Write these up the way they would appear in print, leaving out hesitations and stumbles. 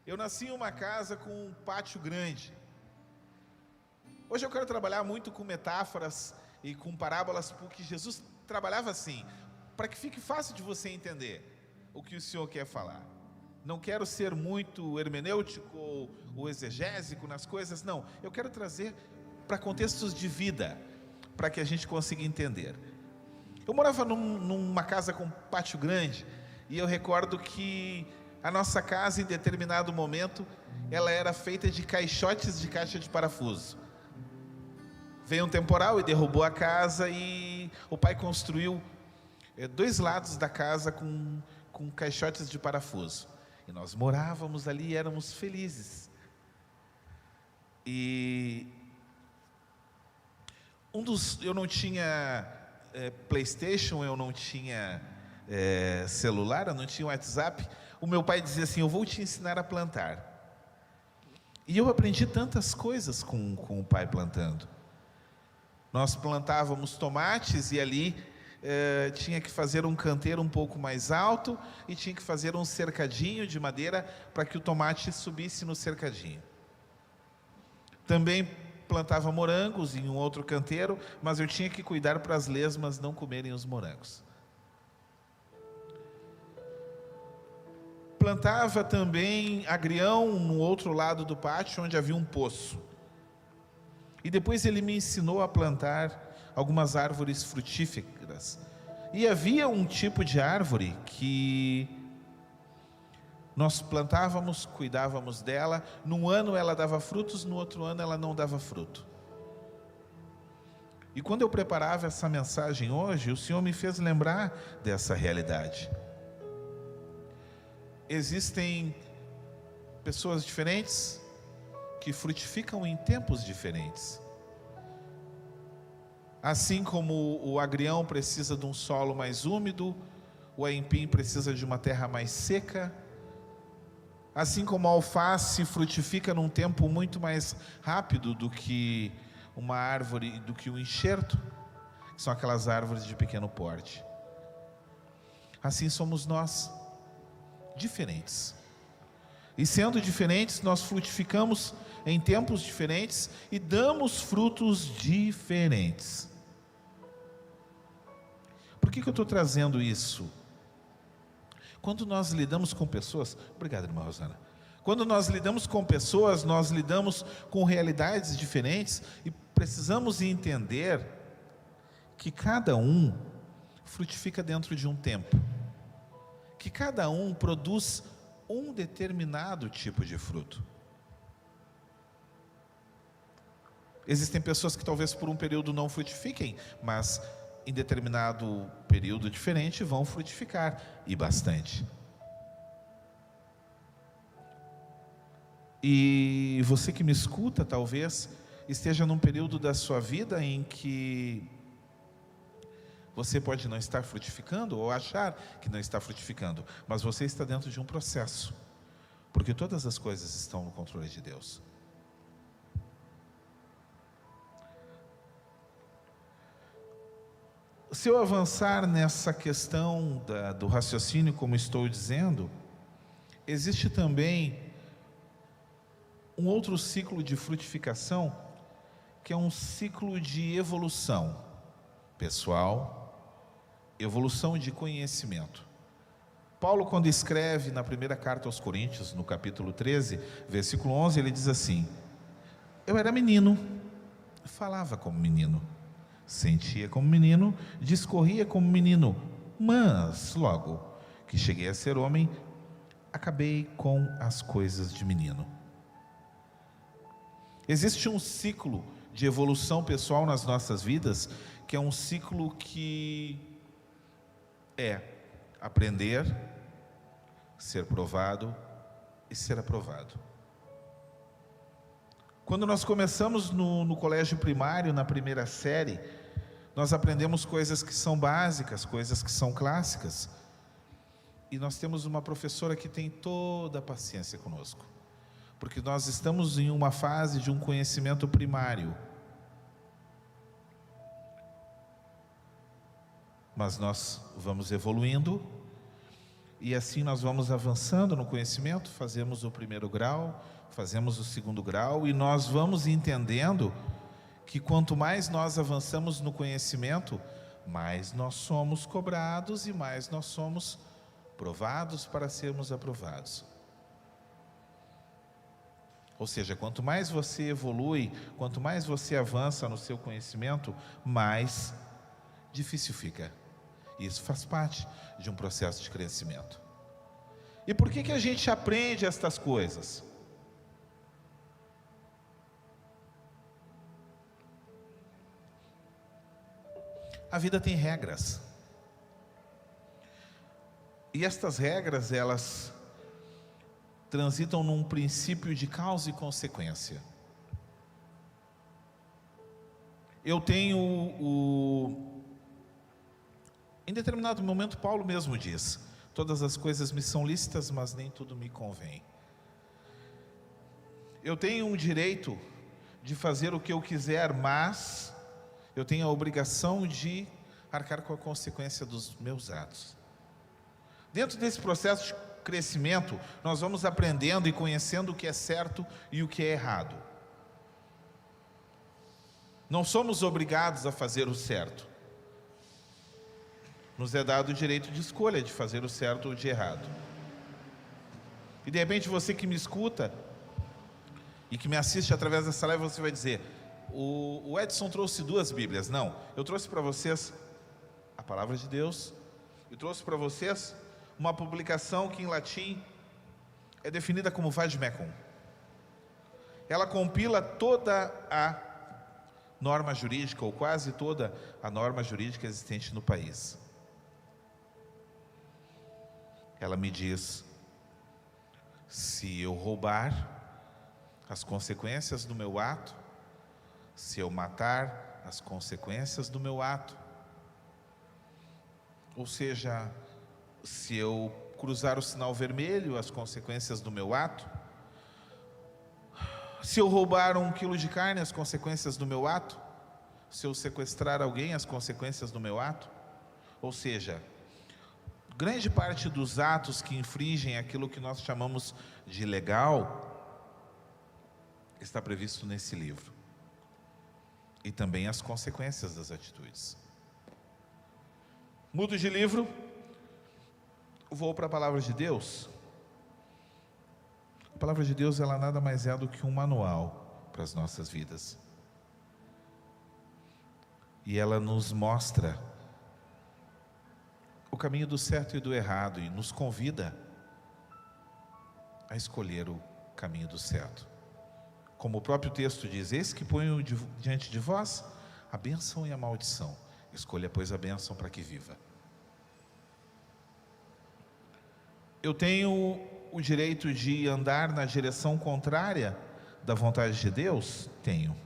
Eu nasci em uma casa com um pátio grande. Hoje eu quero trabalhar muito com metáforas e com parábolas, porque Jesus trabalhava assim, para que fique fácil de você entender o que o Senhor quer falar. Não quero ser muito hermenêutico ou exegésico nas coisas, não. Eu quero trazer para contextos de vida, para que a gente consiga entender. Eu morava numa casa com um pátio grande, e eu recordo que a nossa casa, em determinado momento, ela era feita de caixotes de caixa de parafuso. Veio um temporal e derrubou a casa, e o pai construiu dois lados da casa com caixotes de parafuso. E nós morávamos ali e éramos felizes. E eu não tinha PlayStation, eu não tinha celular, eu não tinha WhatsApp. O meu pai dizia assim: eu vou te ensinar a plantar. E eu aprendi tantas coisas com o pai plantando. Nós plantávamos tomates e ali tinha que fazer um canteiro um pouco mais alto e tinha que fazer um cercadinho de madeira para que o tomate subisse no cercadinho. Também plantava morangos em um outro canteiro, mas eu tinha que cuidar para as lesmas não comerem os morangos. Plantava também agrião no outro lado do pátio, onde havia um poço. E depois ele me ensinou a plantar algumas árvores frutíferas. E havia um tipo de árvore que nós plantávamos, cuidávamos dela. Num ano ela dava frutos, no outro ano ela não dava fruto. E quando eu preparava essa mensagem hoje, o Senhor me fez lembrar dessa realidade. Existem pessoas diferentes que frutificam em tempos diferentes. Assim como o agrião precisa de um solo mais úmido, o aipim precisa de uma terra mais seca. Assim como a alface frutifica num tempo muito mais rápido do que uma árvore, do que um enxerto, que são aquelas árvores de pequeno porte. Assim somos nós, diferentes. E sendo diferentes, nós frutificamos em tempos diferentes e damos frutos diferentes. Por que eu estou trazendo isso? Quando nós lidamos com pessoas... Obrigado, irmã Rosana. Quando nós lidamos com pessoas, nós lidamos com realidades diferentes e precisamos entender que cada um frutifica dentro de um tempo. Que cada um produz um determinado tipo de fruto. Existem pessoas que talvez por um período não frutifiquem, mas em determinado período diferente vão frutificar, e bastante. E você que me escuta, talvez esteja num período da sua vida em que você pode não estar frutificando ou achar que não está frutificando, mas você está dentro de um processo, porque todas as coisas estão no controle de Deus. Se eu avançar nessa questão do raciocínio, como estou dizendo, existe também um outro ciclo de frutificação, que é um ciclo de evolução pessoal, evolução de conhecimento. Paulo, quando escreve na primeira carta aos Coríntios, no capítulo 13, versículo 11, ele diz assim: eu era menino, falava como menino, sentia como menino, discorria como menino, mas logo que cheguei a ser homem, acabei com as coisas de menino. Existe um ciclo de evolução pessoal nas nossas vidas, que é um ciclo que é aprender, ser provado e ser aprovado. Quando nós começamos no colégio primário, na primeira série, nós aprendemos coisas que são básicas, coisas que são clássicas. E nós temos uma professora que tem toda a paciência conosco, porque nós estamos em uma fase de um conhecimento primário. Mas nós vamos evoluindo E assim nós vamos avançando no conhecimento, fazemos o primeiro grau, fazemos o segundo grau, e nós vamos entendendo que quanto mais nós avançamos no conhecimento, mais nós somos cobrados e mais nós somos provados para sermos aprovados. Ou seja, quanto mais você evolui, quanto mais você avança no seu conhecimento, mais difícil fica. Isso faz parte de um processo de crescimento. E por que a gente aprende estas coisas? A vida tem regras. E estas regras, elas transitam num princípio de causa e consequência. Eu tenho em determinado momento, Paulo mesmo diz: todas as coisas me são lícitas, mas nem tudo me convém. Eu tenho um direito de fazer o que eu quiser, mas eu tenho a obrigação de arcar com a consequência dos meus atos. Dentro desse processo de crescimento, nós vamos aprendendo e conhecendo o que é certo e o que é errado. Não somos obrigados a fazer o certo. Nos é dado o direito de escolha de fazer o certo ou de errado. E de repente você que me escuta e que me assiste através dessa live, você vai dizer: o Edson trouxe 2 Bíblias. Não, eu trouxe para vocês a Palavra de Deus. Eu trouxe para vocês uma publicação que em latim é definida como Vademecum. Ela compila toda a norma jurídica, ou quase toda a norma jurídica existente no país. Ela me diz: se eu roubar, as consequências do meu ato; se eu matar, as consequências do meu ato. Ou seja, se eu cruzar o sinal vermelho, as consequências do meu ato; se eu roubar 1 quilo de carne, as consequências do meu ato; se eu sequestrar alguém, as consequências do meu ato. Ou seja, grande parte dos atos que infringem aquilo que nós chamamos de legal está previsto nesse livro. E também as consequências das atitudes. Mudo de livro, vou para a Palavra de Deus. A Palavra de Deus, ela nada mais é do que um manual para as nossas vidas. E ela nos mostra o caminho do certo e do errado, e nos convida a escolher o caminho do certo. Como o próprio texto diz: eis que ponho diante de vós a bênção e a maldição. Escolha, pois, a bênção para que viva. Eu tenho o direito de andar na direção contrária da vontade de Deus? Tenho.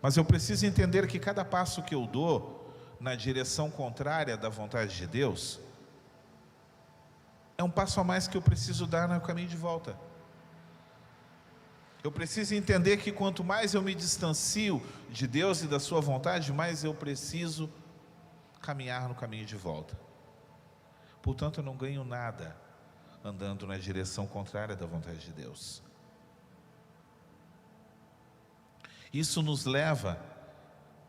Mas eu preciso entender que cada passo que eu dou na direção contrária da vontade de Deus é um passo a mais que eu preciso dar no caminho de volta. Eu preciso entender que quanto mais eu me distancio de Deus e da sua vontade, mais eu preciso caminhar no caminho de volta. Portanto, eu não ganho nada andando na direção contrária da vontade de Deus. Isso nos leva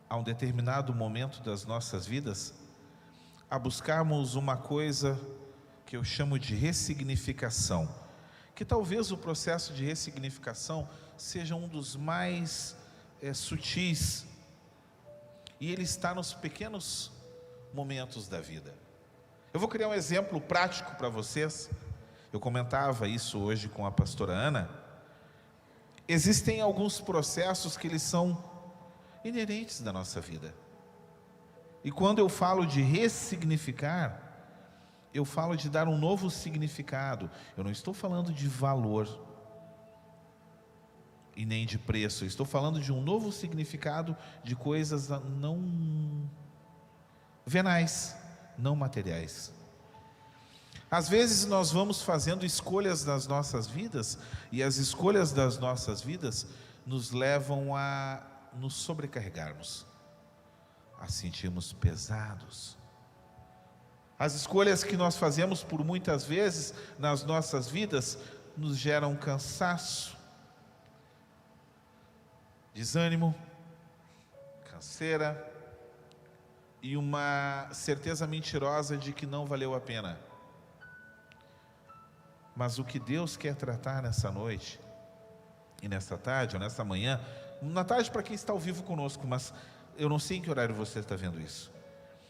a um determinado momento das nossas vidas a buscarmos uma coisa que eu chamo de ressignificação, que talvez o processo de ressignificação seja um dos mais sutis, e ele está nos pequenos momentos da vida. Eu vou criar um exemplo prático para vocês. Eu comentava isso hoje com a pastora Ana. Existem alguns processos que eles são inerentes da nossa vida. E quando eu falo de ressignificar, eu falo de dar um novo significado. Eu não estou falando de valor e nem de preço. Eu estou falando de um novo significado de coisas não venais, não materiais. Às vezes nós vamos fazendo escolhas nas nossas vidas, e as escolhas das nossas vidas nos levam a nos sobrecarregarmos, a sentirmos pesados, As escolhas que nós fazemos por muitas vezes nas nossas vidas nos geram cansaço, desânimo, canseira e uma certeza mentirosa de que não valeu a pena. Mas o que Deus quer tratar nessa noite, e nessa tarde, ou nessa manhã, na tarde para quem está ao vivo conosco, mas eu não sei em que horário você está vendo isso.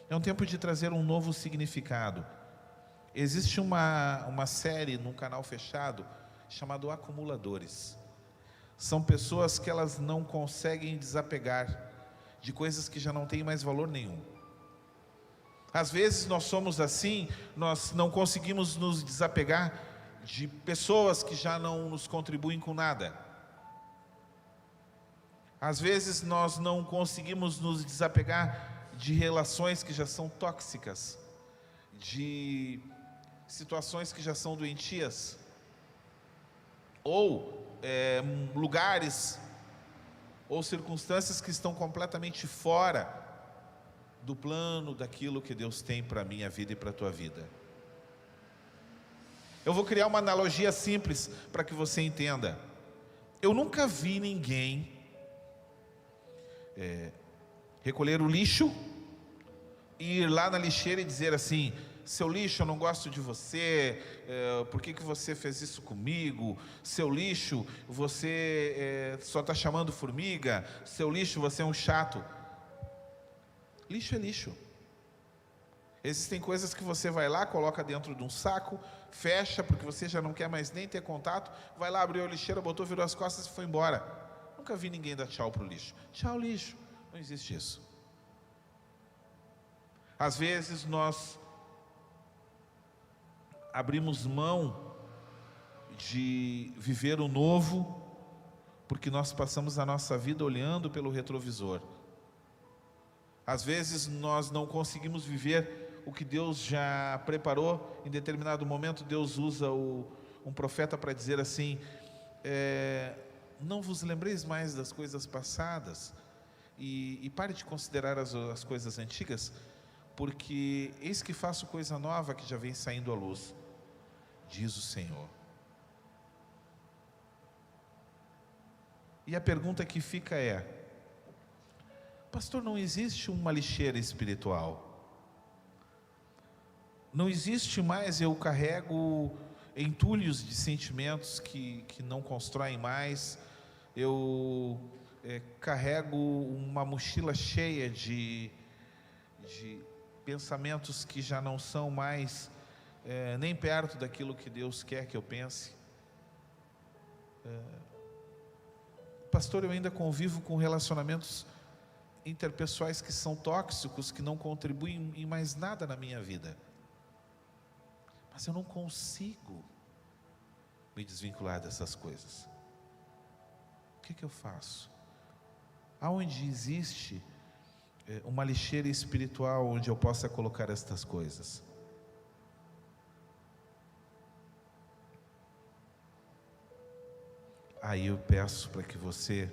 É um tempo de trazer um novo significado. Existe uma série num canal fechado chamado Acumuladores. São pessoas que elas não conseguem desapegar de coisas que já não têm mais valor nenhum. Às vezes nós somos assim, nós não conseguimos nos desapegar de pessoas que já não nos contribuem com nada. Às vezes nós não conseguimos nos desapegar de relações que já são tóxicas, de situações que já são doentias, ou lugares ou circunstâncias que estão completamente fora do plano daquilo que Deus tem para a minha vida e para a tua vida. Eu vou criar uma analogia simples para que você entenda. Eu nunca vi ninguém recolher o lixo e ir lá na lixeira e dizer assim: seu lixo, eu não gosto de você, por que você fez isso comigo? Seu lixo, você só está chamando formiga, seu lixo, você é um chato. Lixo é lixo. Existem coisas que você vai lá, coloca dentro de um saco, fecha, porque você já não quer mais nem ter contato, vai lá, abriu a lixeira, botou, virou as costas e foi embora. Nunca vi ninguém dar tchau para o lixo. Tchau, lixo. Não existe isso. Às vezes nós abrimos mão de viver o novo, porque nós passamos a nossa vida olhando pelo retrovisor. Às vezes nós não conseguimos viver o que Deus já preparou. Em determinado momento Deus usa um profeta para dizer assim: não vos lembreis mais das coisas passadas, e pare de considerar as coisas antigas, porque eis que faço coisa nova que já vem saindo à luz, diz o Senhor. E a pergunta que fica é: pastor, não existe uma lixeira espiritual? Não existe mais, eu carrego entulhos de sentimentos que não constroem mais, eu carrego uma mochila cheia de pensamentos que já não são mais nem perto daquilo que Deus quer que eu pense. Pastor, eu ainda convivo com relacionamentos interpessoais que são tóxicos, que não contribuem em mais nada na minha vida, mas eu não consigo me desvincular dessas coisas. O que eu faço? Aonde existe uma lixeira espiritual onde eu possa colocar estas coisas? Aí eu peço para que você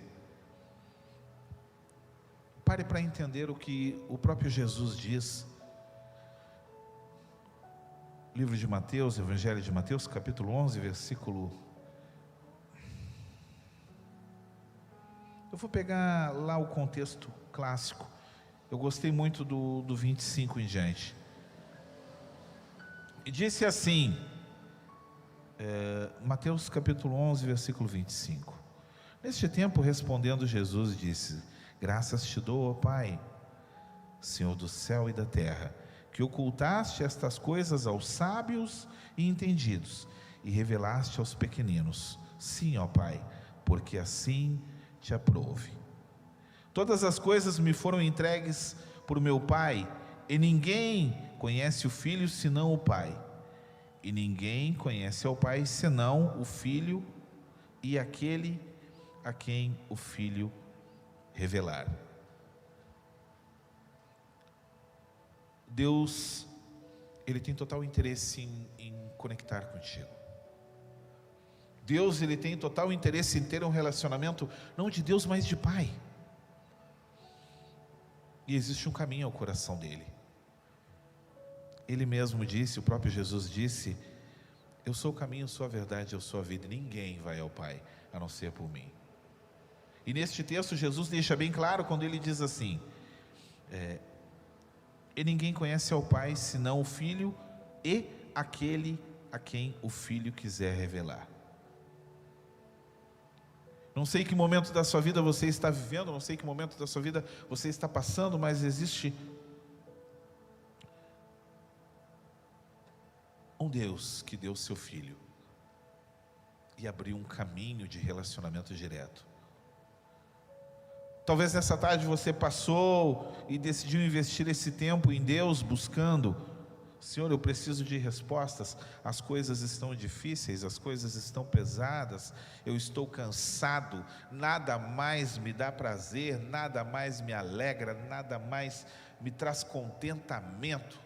pare para entender o que o próprio Jesus diz. Livro de Mateus, Evangelho de Mateus, capítulo 11, versículo... Eu vou pegar lá o contexto clássico. Eu gostei muito do 25 em diante. E disse assim, Mateus capítulo 11, versículo 25. Neste tempo, respondendo Jesus, disse: graças te dou, ó Pai, Senhor do céu e da terra, que ocultaste estas coisas aos sábios e entendidos, e revelaste aos pequeninos. Sim, ó Pai, porque assim te aprouve. Todas as coisas me foram entregues por meu Pai, e ninguém conhece o Filho senão o Pai, e ninguém conhece ao Pai senão o Filho e aquele a quem o Filho revelar. Deus, Ele tem total interesse em conectar contigo. Deus, Ele tem total interesse em ter um relacionamento, não de Deus, mas de Pai. E existe um caminho ao coração dEle. Ele mesmo disse, o próprio Jesus disse: eu sou o caminho, eu sou a verdade, eu sou a vida, ninguém vai ao Pai a não ser por mim. E neste texto Jesus deixa bem claro quando ele diz assim: e ninguém conhece ao Pai senão o Filho e aquele a quem o Filho quiser revelar. Não sei que momento da sua vida você está vivendo, não sei que momento da sua vida você está passando, mas existe um Deus que deu o seu Filho e abriu um caminho de relacionamento direto. Talvez nessa tarde você passou e decidiu investir esse tempo em Deus, buscando: Senhor, eu preciso de respostas, as coisas estão difíceis, as coisas estão pesadas, eu estou cansado, nada mais me dá prazer, nada mais me alegra, nada mais me traz contentamento.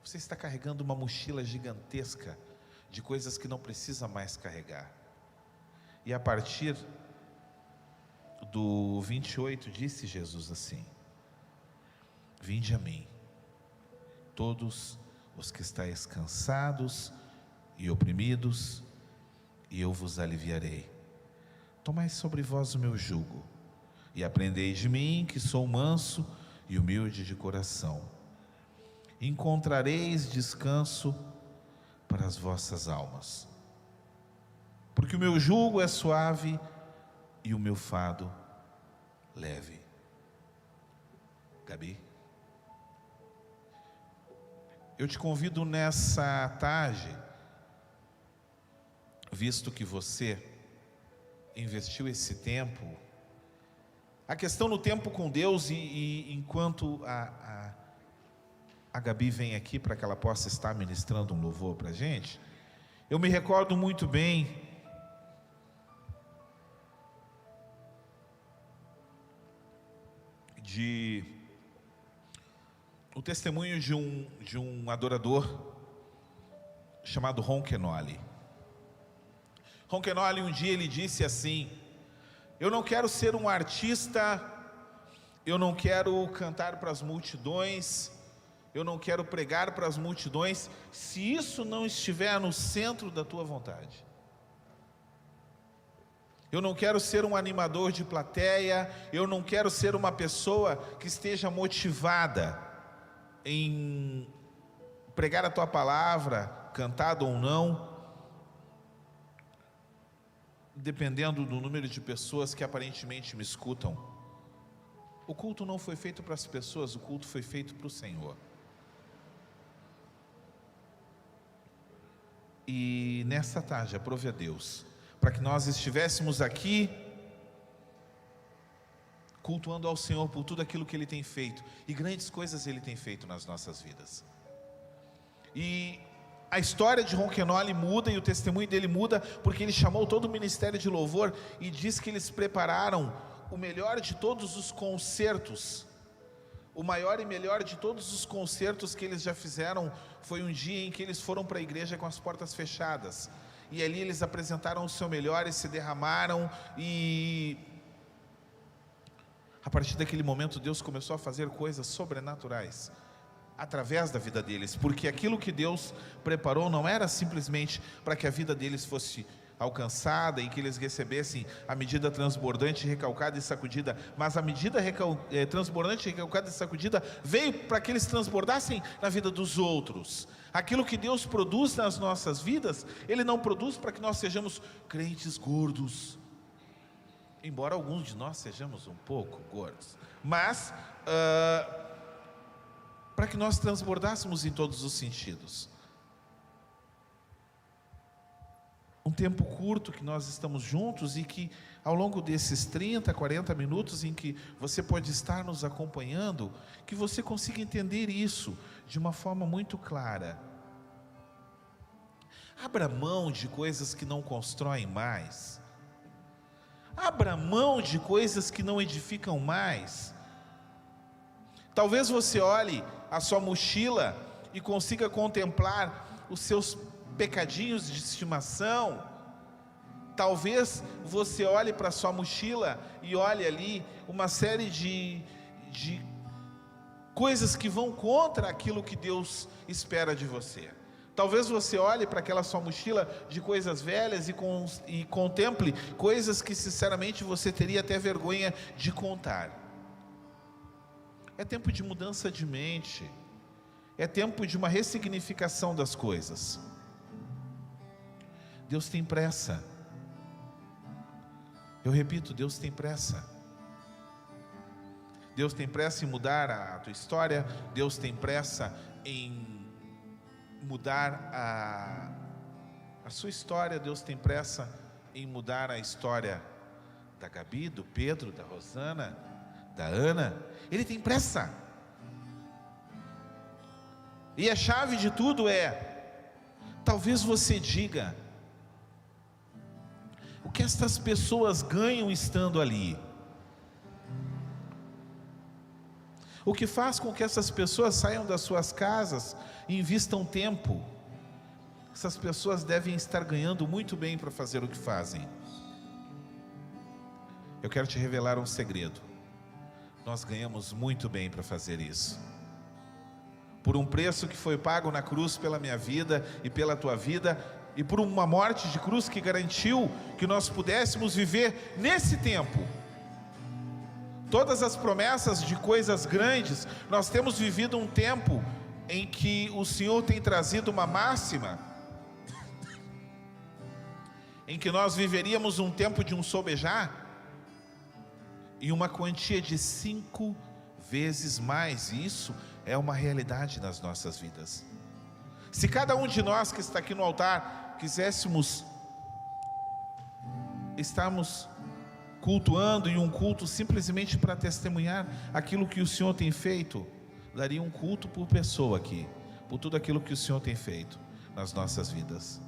Você está carregando uma mochila gigantesca de coisas que não precisa mais carregar. E a partir do 28 disse Jesus assim: vinde a mim, todos os que estáis cansados e oprimidos, e eu vos aliviarei. Tomai sobre vós o meu jugo, e aprendei de mim, que sou manso e humilde de coração. Encontrareis descanso para as vossas almas, porque o meu jugo é suave e o meu fardo leve. Gabi, eu te convido nessa tarde, visto que você investiu esse tempo, a questão no tempo com Deus, e enquanto a Gabi vem aqui para que ela possa estar ministrando um louvor para a gente, eu me recordo muito bem o testemunho de um adorador chamado Ron Kenoly. Ron Kenoly, um dia ele disse assim: eu não quero ser um artista, eu não quero cantar para as multidões, eu não quero pregar para as multidões, se isso não estiver no centro da tua vontade. Eu não quero ser um animador de plateia, eu não quero ser uma pessoa que esteja motivada em pregar a tua palavra, cantado ou não, dependendo do número de pessoas que aparentemente me escutam. O culto não foi feito para as pessoas, o culto foi feito para o Senhor. E nessa tarde, aprove a Deus, para que nós estivéssemos aqui, cultuando ao Senhor por tudo aquilo que Ele tem feito, e grandes coisas Ele tem feito nas nossas vidas. E a história de Ron Kenoly muda, e o testemunho dele muda, porque ele chamou todo o ministério de louvor, e diz que eles prepararam o melhor de todos os concertos. O maior e melhor de todos os concertos que eles já fizeram foi um dia em que eles foram para a igreja com as portas fechadas, e ali eles apresentaram o seu melhor e se derramaram, e a partir daquele momento Deus começou a fazer coisas sobrenaturais através da vida deles, porque aquilo que Deus preparou não era simplesmente para que a vida deles fosse alcançada e que eles recebessem a medida transbordante, recalcada e sacudida, mas a medida transbordante, recalcada e sacudida veio para que eles transbordassem na vida dos outros. Aquilo que Deus produz nas nossas vidas, Ele não produz para que nós sejamos crentes gordos, embora alguns de nós sejamos um pouco gordos, mas para que nós transbordássemos em todos os sentidos. Um tempo curto que nós estamos juntos, e que ao longo desses 30, 40 minutos em que você pode estar nos acompanhando, que você consiga entender isso de uma forma muito clara. Abra mão de coisas que não constroem mais. Abra mão de coisas que não edificam mais. Talvez você olhe a sua mochila e consiga contemplar os seus pecadinhos de estimação. Talvez você olhe para a sua mochila e olhe ali uma série de coisas que vão contra aquilo que Deus espera de você. Talvez você olhe para aquela sua mochila de coisas velhas e contemple coisas que sinceramente você teria até vergonha de contar. É tempo de mudança de mente, é tempo de uma ressignificação das coisas. Deus tem pressa. Eu repito, Deus tem pressa. Deus tem pressa em mudar a tua história. Deus tem pressa em mudar a sua história. Deus tem pressa em mudar a história da Gabi, do Pedro, da Rosana, da Ana. Ele tem pressa. E a chave de tudo é: talvez você diga, o que estas pessoas ganham estando ali? O que faz com que essas pessoas saiam das suas casas e invistam tempo? Essas pessoas devem estar ganhando muito bem para fazer o que fazem. Eu quero te revelar um segredo. Nós ganhamos muito bem para fazer isso. Por um preço que foi pago na cruz pela minha vida e pela tua vida, e por uma morte de cruz que garantiu que nós pudéssemos viver nesse tempo. Todas as promessas de coisas grandes, nós temos vivido um tempo em que o Senhor tem trazido uma máxima, em que nós viveríamos um tempo de um sobejar, e uma quantia de 5 vezes mais. E isso é uma realidade nas nossas vidas. Se cada um de nós que está aqui no altar quiséssemos estarmos cultuando em um culto simplesmente para testemunhar aquilo que o Senhor tem feito, daria um culto por pessoa aqui, por tudo aquilo que o Senhor tem feito nas nossas vidas.